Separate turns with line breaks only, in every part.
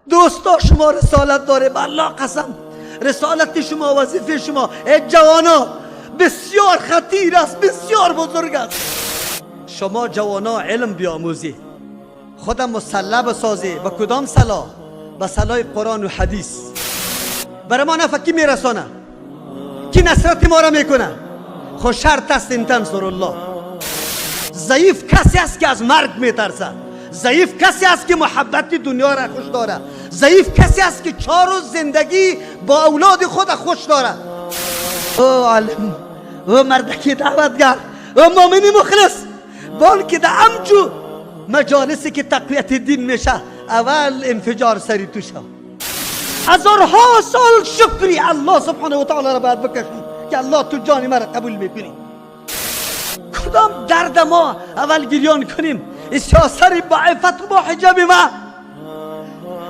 دوستا شما رسالت داره، بالله قسم رسالت شما، وظیفه شما ای جوانا بسیار خطیر است، بسیار بزرگ است. شما جوانا علم بیاموزی، خودم مسلح بسازی. با کدام صلاح؟ با صلاح قرآن و حدیث. برای ما نفکی میرسانه، کی نصرت ما را میکنه؟ خود شرط است این تنصر الله. ضعیف کسی است که از مرگ میترسه، ضعیف کسی است که محبت دنیا را خوش داره، ضعیف کسی است که 4 روز زندگی با اولاد خود خوش داره. او عالم، او مردکی دعوتگر، او مؤمن مخلص، بلکه در امجو مجالسی که تقویت دین میشه اول انفجار سری توشه. هزارها سال شکری الله سبحانه و تعالی را باید بکشیم که الله تو جان ما را قبول میکنی. کدام درد ما اول گریان کنیم؟ سر با عفت و با حجاب ما،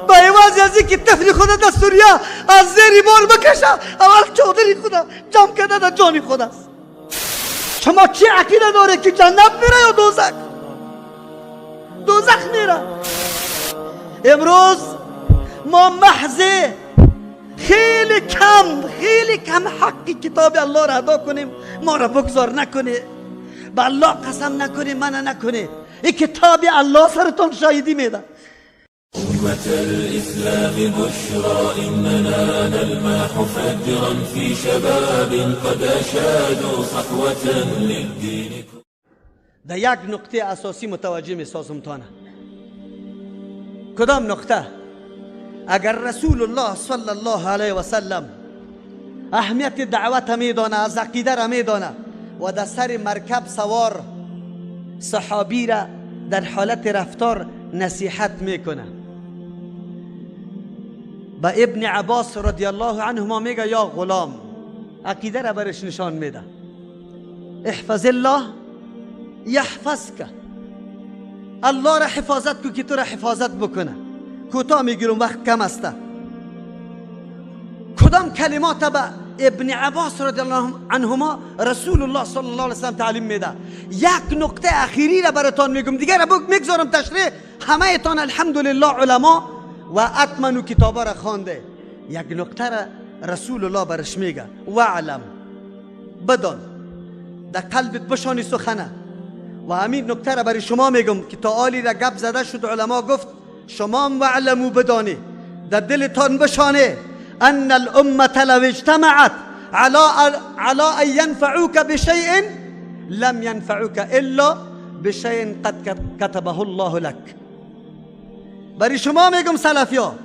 با عوض از اینکه طفل خدا در سوریه از زیر بار بکشه اول چادری خدا جمع کرده در جان خداست. شما چی عقیده داره که جنت میره یا دوزخ؟ دوزخ میره. امروز ما محض خیلی کم حقی کتاب الله را ادا کنیم، ما را بگذار نکنه. با الله قسم نکنه، منع نکنه. این کتاب الله سرتون شاهدی میده.
أمة الإسلام بشرى إننا نلمح فجرا في شباب قد أشادوا صحوة للدين.
در یک نقطه اساسی متوجه می سازمتانه. کدام نقطه؟ اگر رسول الله صلی الله علیه و سلم اهمیت دعوت میدانه، از عقیده را میدانه و در سر مرکب سوار صحابی را در حالت رفتار نصیحت میکنه، با ابن عباس رضی الله عنهما میگه یا غلام، عقیده را برش نشان میده. احفظ الله یحفظک، الله را حفاظت کو که تو را حفاظت بکنه. کوتاه میگیرم وقت کم است. کدام کلمات با ابن عباس رضی الله عنهما رسول الله صلی الله علیه وسلم تعلیم میده. یک نقطه اخیری را براتون میگم، دیگه را میگذارم تشریح. همه ایتان الحمدلله علما و اتمنو کتابا را خوانده. یک نقطه را رسول الله برش میگه، وعلم، بدان، در قلبت بشانی سخنه. و همین نکته را برای شما میگم که تا آلی را گپ زده شد، علما گفت شما وعلمو بدانی، در دلتان بشانه ان الامه لو اجتمعت على ان ينفعوك بشيء لم ينفعوك الا بشيء قد كتبه الله لك. برای شما میگم سلفیا،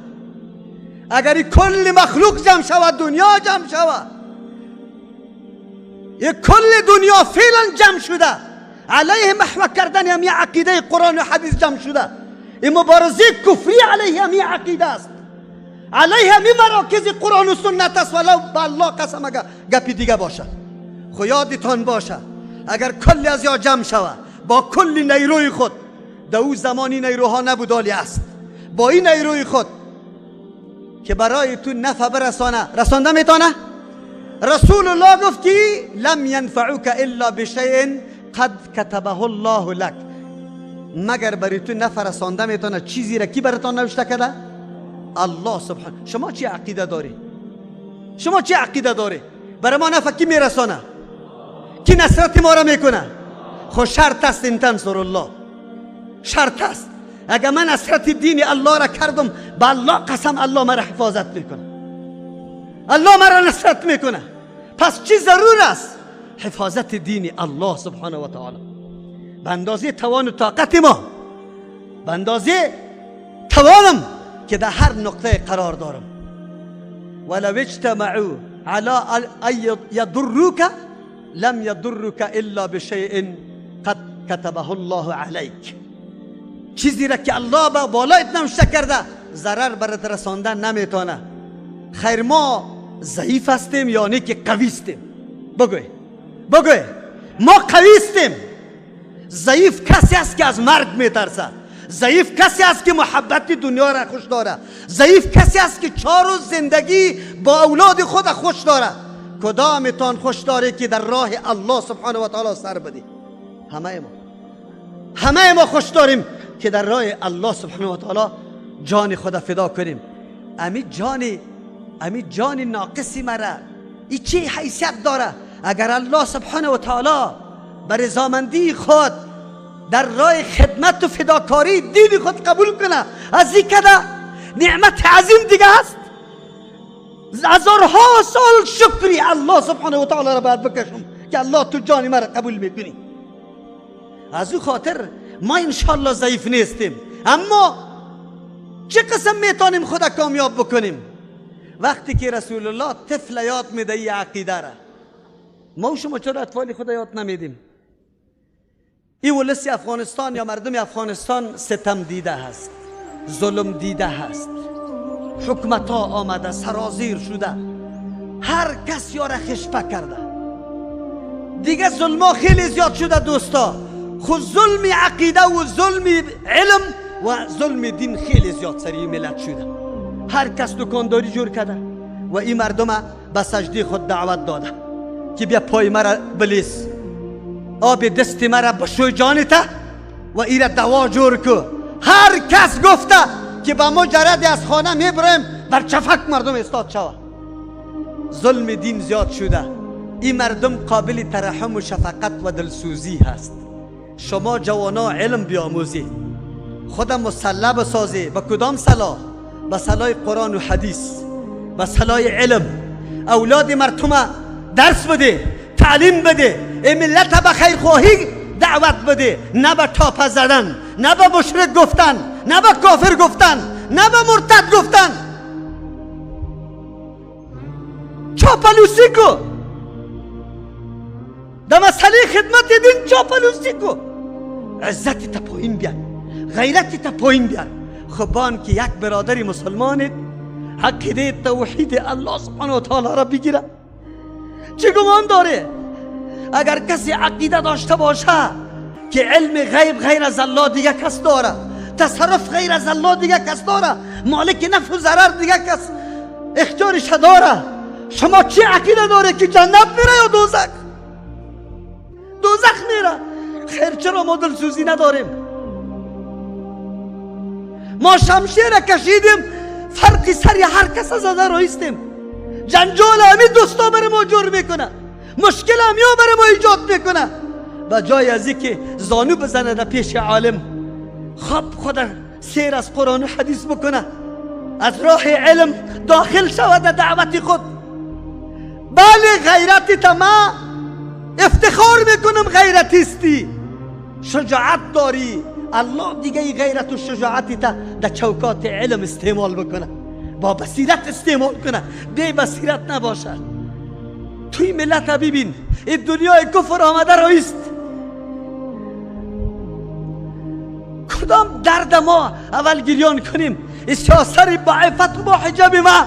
اگر کل مخلوق جمع شود، دنیا جمع شود، یک کل دنیا فعلا جمع شده علیه محو کردن همین عقیده قرآن و حدیث جمع شده، این مبارزه کفری علیه همین عقیده است، علیه همین مراکز قرآن و سنت است. ولو با الله قسم اگر گپی دیگه باشه، خو یادتان باشه اگر کلی از یا جمع شود با کل نیروی خود، در او زمانی نیروها نبود، حالی است با این نیروی خود که برای تو نفع برسانه، رسانده میتونه. رسول الله گفت که لم ينفعوك الا بشيء قد كتبه الله لك، مگر برای تو نفع رسانده میتونه چیزی را کی براتون نوشته کرده؟ الله سبحانه. شما چی عقیده داری؟ شما چی عقیده داری؟ برای ما نفع کی میرسانه؟ کی نصرت ما را میکنه؟ خو شرط است این تنصر الله، شرط است. اگر من نصرت دین الله را کردم، با الله قسم الله مرا حفاظت میکنه، الله مرا نصرت میکنه. پس چی ضرور است؟ حفاظت دین الله سبحانه و تعالی. به اندازه توان و طاقت ما، به اندازه توانم که در هر نقطه قرار دارم. ولو اجتمعوا على ان يضروك لم يضروك الا بشيء قد كتبه الله عليك. چیزی را که الله با بالایت نوشته کرده ضرر برات رساندن نمیتونه. خیر ما ضعیف هستیم یا نه که قوی هستیم؟ بگوی ما قوی هستیم. ضعیف کسی است که از مرگ میترسه، ضعیف کسی است که محبت دنیا را خوش داره، ضعیف کسی است که 4 روز زندگی با اولاد خود خوش داره. کدامتان خوش داره که در راه الله سبحانه و تعالی سر بدی؟ همه ما خوش داریم که در راه الله سبحانه و تعالی جان خدا فدا کنیم. امی جان ناقصی مرا ای چه حیثیت داره؟ اگر الله سبحانه و تعالی بر رضامندی خود در راه خدمت و فداکاری دین خود قبول کنه، از این کده نعمت عظیم دیگه هست. هزارها سال شکری الله سبحانه و تعالی را باید بکشم که الله تو جان مرا قبول میکنی. از او خاطر ما انشالله ضعیف نیستیم، اما چه قسم میتونیم خدا کامیاب بکنیم؟ وقتی که رسول الله طفل یاد میده ای عقیده را، ما و شما چرا اطفال خدا یاد نمیدیم؟ این ولسی افغانستان یا مردم افغانستان ستم دیده هست، ظلم دیده هست، حکمت ها آمده سرازیر شده، هر کس یاره خشپه کرده. دیگه ظلم ها خیلی زیاد شده دوستا. خود ظلم عقیده و ظلم علم و ظلم دین خیلی زیاد سری ملت شده. هر کس دکانداری جور کرده و این مردم به سجده خود دعوت داده که بیا پای مرا بلیس، آب دست مرا بشوی جانتا و ایره دوا جور کو. هر کس گفته که با مجرد از خانه میبریم بر چفک مردم استاد شوه. ظلم دین زیاد شده. این مردم قابل ترحم و شفقت و دلسوزی هست. شما جوانا علم بیاموزید، خودم مسلح بسازی. با کدام صلاح؟ با صلاح قرآن و حدیث، با صلاح علم. اولاد مردم درس بده، تعلیم بده، ملت به خیر خواهی دعوت بده، نه به تاپه زدن، نه به مشرک گفتن، نه به کافر گفتن، نه به مرتد گفتن. چاپلوسی کو در مسئله خدمت دین، چاپلوسی کو. عزت تا پایین بیار، غیرت تا پایین بیار. خبان که یک برادری مسلمان عقیده توحید الله سبحانه و تعالی را بگیره، چه گمان داره؟ اگر کسی عقیده داشته باشه که علم غیب غیر از الله دیگه کس داره، تصرف غیر از الله دیگه کس داره، مالک نفع و ضرر دیگه کس اختیارش داره، شما چه عقیده داره که جنت میره یا دوزخ؟ دوزخ میره. خیر چرا ما دلسوزی نداریم؟ ما شمشیر کشیدیم، فرقی سری هر کس از زده رایستیم. جنجال همین دوستا بر ما جور میکنه، مشکل همیا بر ما ایجاد میکنه. با جای از که زانو بزنه در پیش عالم، خب خود سیر از قرآن و حدیث بکنه، از راه علم داخل شود در دعوت خود. بله غیرتی تا ما افتخار میکنم غیرتیستی، شجاعت داری. الله دیگه ای غیرت و شجاعتی تا در چوکات علم استعمال بکنه، با بصیرت استعمال کنه، بی بصیرت نباشه. توی ملت ببین، این دنیای کفر آمده رایست. کدام درد ما اول گریان کنیم؟ سیاست با عفت و با حجاب ما،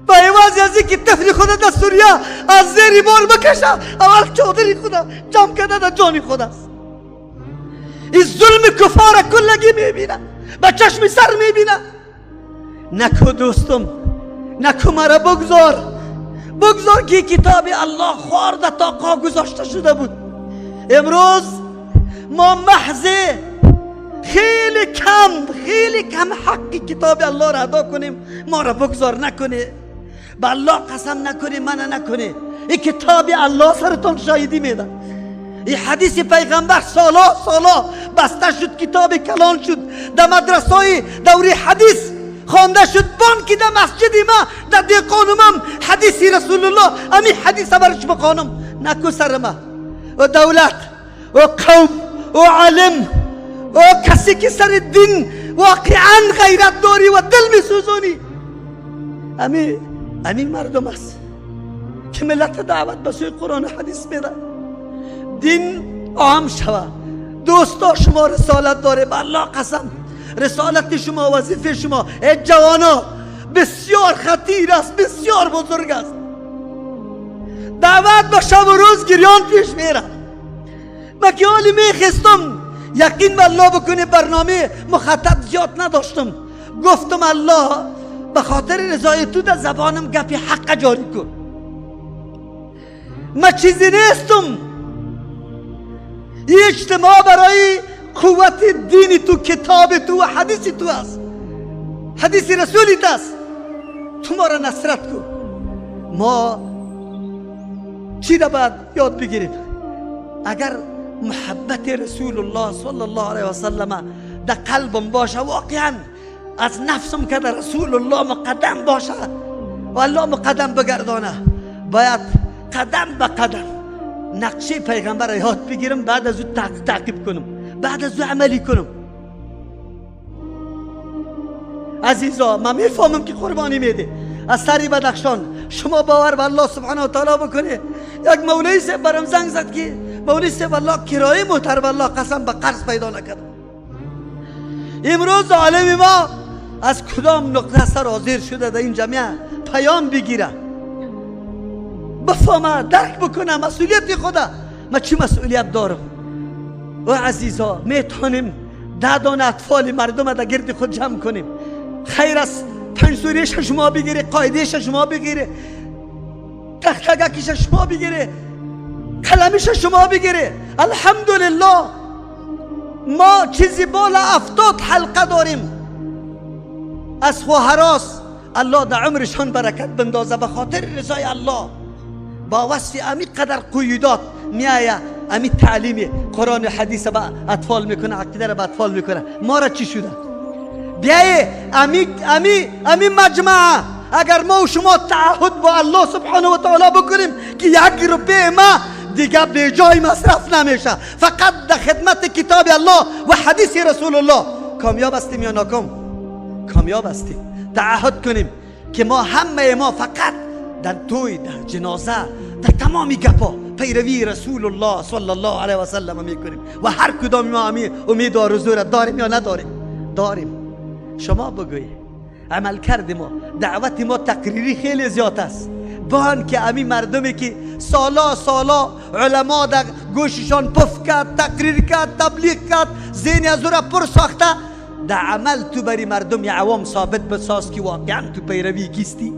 با عوض از اینکه طفل خدا در سوریه از زیر بال بکشه، اول چادری خدا جمع کرده در جان خداست. این ظلم کفار کلگی میبینه، با چشم سر میبینه. نکو دوستم، نکو مرا بگذار که کتاب الله خوارده تا قا گذاشته شده بود. امروز ما محض خیلی کم حقی کتاب الله را ادا کنیم، ما را بگذار نکنه. با الله قسم نکنه، منع نکنه. این کتاب الله سرتون شاهدی میده. این حدیث پیغمبر سالا بسته شد، کتاب کلان شد، در مدرسه دوری حدیث خوانده شد. بانکی در مسجد ما در دیقانم حدیث رسول الله، امی حدیث برش بخوانم. نکو سر ما و دولت و قوم و علم و کسی که سر دین واقعا غیرت داری و دل میسوزونی، امی مردم است که ملت دعوت به سوی قرآن و حدیث میده. دین عام شوه. دوستا شما رسالت داره، به الله قسم رسالت شما، وظیفه شما ای جوانا بسیار خطیر است، بسیار بزرگ است. دعوت به شب و روز گریان پیش میره. من که حالی میخستم یقین به الله بکنه، برنامه مخطط زیاد نداشتم. گفتم الله به خاطر رضای تو در زبانم گپی حق جاری کن. من چیزی نیستم. این اجتماع برای قوت دین تو، کتاب تو و حدیث تو است. حدیث رسولی دست تو ما را نصرت کن. ما چی را باید یاد بگیریم؟ اگر محبت رسول الله صلی الله علیه و سلم در قلبم باشه، واقعا از نفسم که در رسول الله مقدم باشه و الله مقدم بگردانه، باید قدم به قدم نقشه پیغمبر را یاد بگیرم، بعد از او تعقیب کنم، بعد از او عملی کنم. عزیزا من میفهمم که قربانی میده. از سری بدخشان شما باور به الله سبحانه و تعالی بکنه. یک مولوی صاحب برام زنگ زد که مولوی صاحب والله کرایه محترم الله قسم به قرض پیدا نکردم. امروز عالم ما از کدام نقطه سر حاضر شده در این جمعیه پیام بگیره، بفهمه، درک بکنه مسئولیت خدا. من چی مسئولیت دارم؟ و عزیزا میتونیم 10 دانه اطفال مردم در گرد خود جمع کنیم. خیر است 5 سوریش شما بگیره، قایدش شما بگیره، تختگکش شما بگیره، قلمش شما بگیره. الحمدلله ما چیزی بالا 70 حلقه داریم از خواهراست. الله در عمرشان برکت بندازه به خاطر رضای الله. با وصف امی قدر قیودات میایه، امی تعلیم قرآن و حدیث با اطفال میکنه، عقیده را با اطفال میکنه. ما را چی شده؟ بیایه امی مجمع اگر ما و شما تعهد با الله سبحانه و تعالی بکنیم که 1 روپیه ما دیگه به جای مصرف نمیشه، فقط در خدمت کتاب الله و حدیث رسول الله، کامیاب هستیم یا ناکام؟ کامیاب هستیم. تعهد کنیم که ما همه ما فقط در توی، در جنازه، در تمامی گپا پیروی رسول الله صلی الله علیه و سلم میکنیم و هر کدام ما امید و آرزو را داریم یا نداریم؟ داریم. شما بگویید عمل کرد ما، دعوت ما تقریری خیلی زیاد است، با که امی مردمی که سالا علما در گوششان پف کرد، تقریر کرد، تبلیغ کرد، ذهن از او را پر ساخته، در عمل تو بری مردم عوام ثابت بساز که واقعا تو پیروی کیستی؟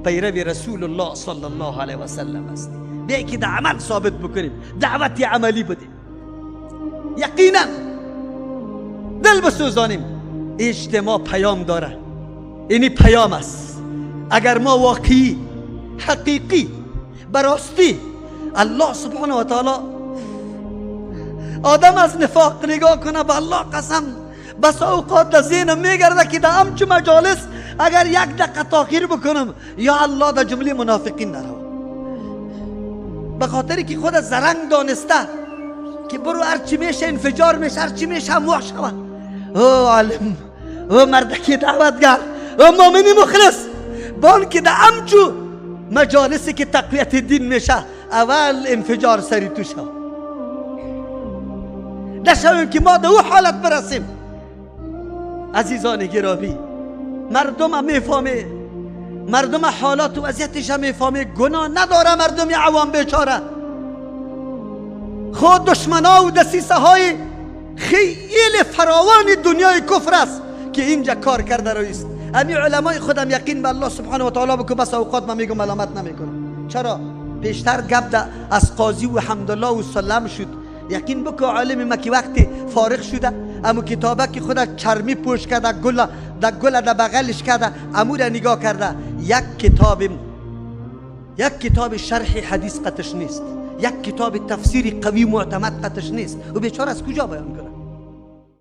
پیروی رسول الله صلی الله علیه و سلم است. بیایی که در عمل ثابت بکنیم، دعوت عملی بدیم، یقینا دل بسوزانیم. اجتماع پیام داره، اینی پیام است. اگر ما واقعی، حقیقی، براستی الله سبحانه و تعالی آدم از نفاق نگاه کنه، به الله قسم بس اوقات در ذهنم میگرده که در همچه مجالس اگر 1 دقیقه تاخیر بکنم یا الله در جمله منافقین نرو، به خاطری که خود زرنگ دانسته که برو هرچی میشه انفجار میشه، هرچی میشه اموح شود. او عالم، او مردکی دعوتگر، او مؤمنی مخلص، بان که در همچو مجالسی که تقویت دین میشه اول انفجار سری تو شد، نشویم که ما در او حالت برسیم. عزیزان گرامی، مردم هم میفهمه، مردم حالات و وضعیتش هم میفهمه، گناه نداره مردم عوام بیچاره. خود دشمنا و دسیسه های خیلی فراوان دنیای کفر است که اینجا کار کرده رویست. امی علمای خودم یقین به الله سبحانه و تعالی بکن، بس اوقات من میگم ملامت نمیکنم. چرا؟ بیشتر گپ از قاضی و حمدالله و سلام شد. یقین بکن عالم ما که وقتی فارغ شده، امو کتابه که خود چرمی پوش کرده، گل در بغلش کرده، امو را نگاه کرده، یک کتاب شرح حدیث قطش نیست، یک کتاب تفسیر قوی معتمد قطش نیست. و بیچاره از کجا بیان کنه؟